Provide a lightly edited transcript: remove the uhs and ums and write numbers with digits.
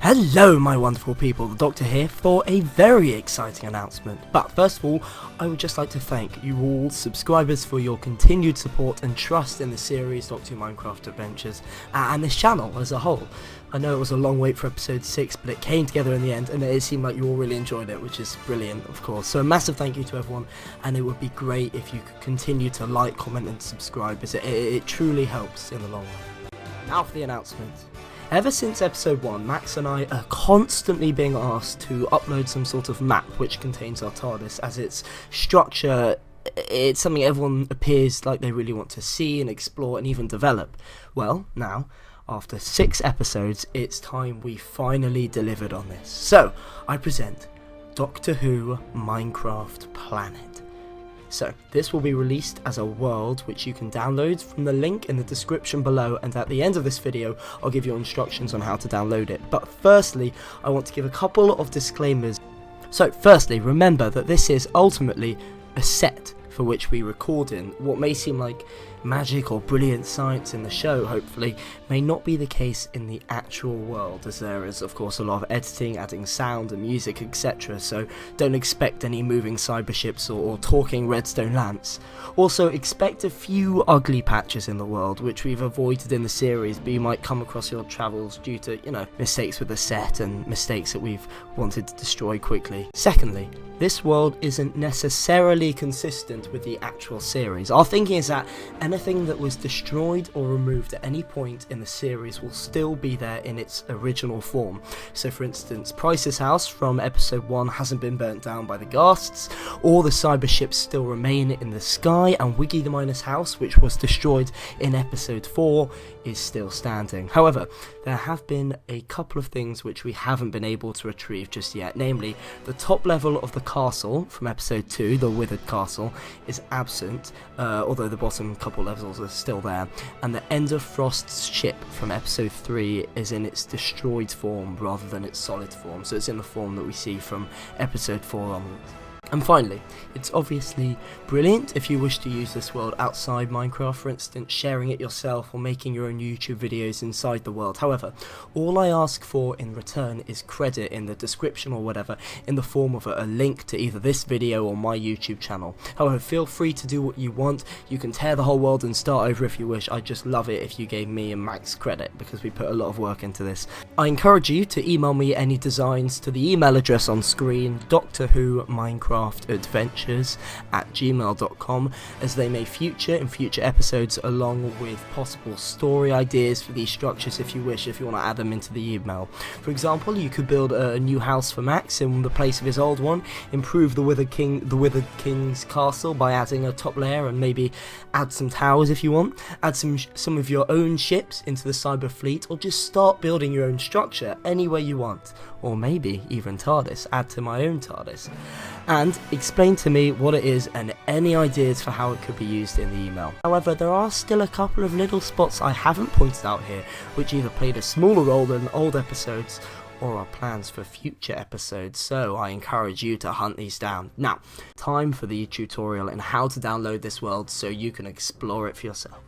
Hello my wonderful people, the Doctor here for a very exciting announcement. But first of all, I would just like to thank you all subscribers for your continued support and trust in the series Doctor Who Minecraft Adventures and this channel as a whole. I know it was a long wait for episode 6, but it came together in the end and it seemed like you all really enjoyed it, which is brilliant of course. So a massive thank you to everyone, and it would be great if you could continue to like, comment and subscribe, as it truly helps in the long run. Now for the announcement. Ever since episode 1, Max and I are constantly being asked to upload some sort of map which contains our TARDIS, as its structure, it's something everyone appears like they really want to see and explore and even develop. Well, now, after 6 episodes, it's time we finally delivered on this. So, I present Doctor Who Minecraft Planet. So, this will be released as a world which you can download from the link in the description below, and at the end of this video I'll give you instructions on how to download it. But firstly, I want to give a couple of disclaimers. So firstly, remember that this is ultimately a set for which we record in. What may seem like magic or brilliant science in the show, hopefully, may not be the case in the actual world, as there is of course a lot of editing, adding sound and music, etc. So don't expect any moving cyber ships or talking redstone lamps. Also expect a few ugly patches in the world, which we've avoided in the series, but you might come across your travels due to, mistakes with the set and mistakes that we've wanted to destroy quickly. Secondly, this world isn't necessarily consistent with the actual series. Our thinking is that anything that was destroyed or removed at any point in the series will still be there in its original form. So for instance, Price's house from episode 1 hasn't been burnt down by the ghasts, or the cyber ships still remain in the sky, and Wiggy the Miner's house, which was destroyed in episode 4, is still standing. However, there have been a couple of things which we haven't been able to retrieve just yet, namely the top level of the castle from episode 2, the Withered castle, is absent, although the bottom couple levels are still there, and the End of Frost's ship from episode 3 is in its destroyed form rather than its solid form, so it's in the form that we see from episode 4 onwards. And finally, it's obviously brilliant if you wish to use this world outside Minecraft, for instance sharing it yourself or making your own YouTube videos inside the world. However, all I ask for in return is credit in the description or whatever, in the form of a link to either this video or my YouTube channel. However, feel free to do what you want. You can tear the whole world and start over if you wish. I'd just love it if you gave me and Max credit, because we put a lot of work into this. I encourage you to email me any designs to the email address on screen, Doctor Who Minecraft Adventures@gmail.com, as they may feature in future episodes, along with possible story ideas for these structures if you wish, if you want to add them into the email. For example, you could build a new house for Max in the place of his old one, improve the Withered King's castle by adding a top layer, and maybe add some towers if you want, add some of your own ships into the cyber fleet, or just start building your own structure any way you want, or maybe even TARDIS, add to my own TARDIS, and explain to me what it is and any ideas for how it could be used in the email. However, there are still a couple of little spots I haven't pointed out here, which either played a smaller role than old episodes or are plans for future episodes, so I encourage you to hunt these down. Now, time for the tutorial on how to download this world so you can explore it for yourself.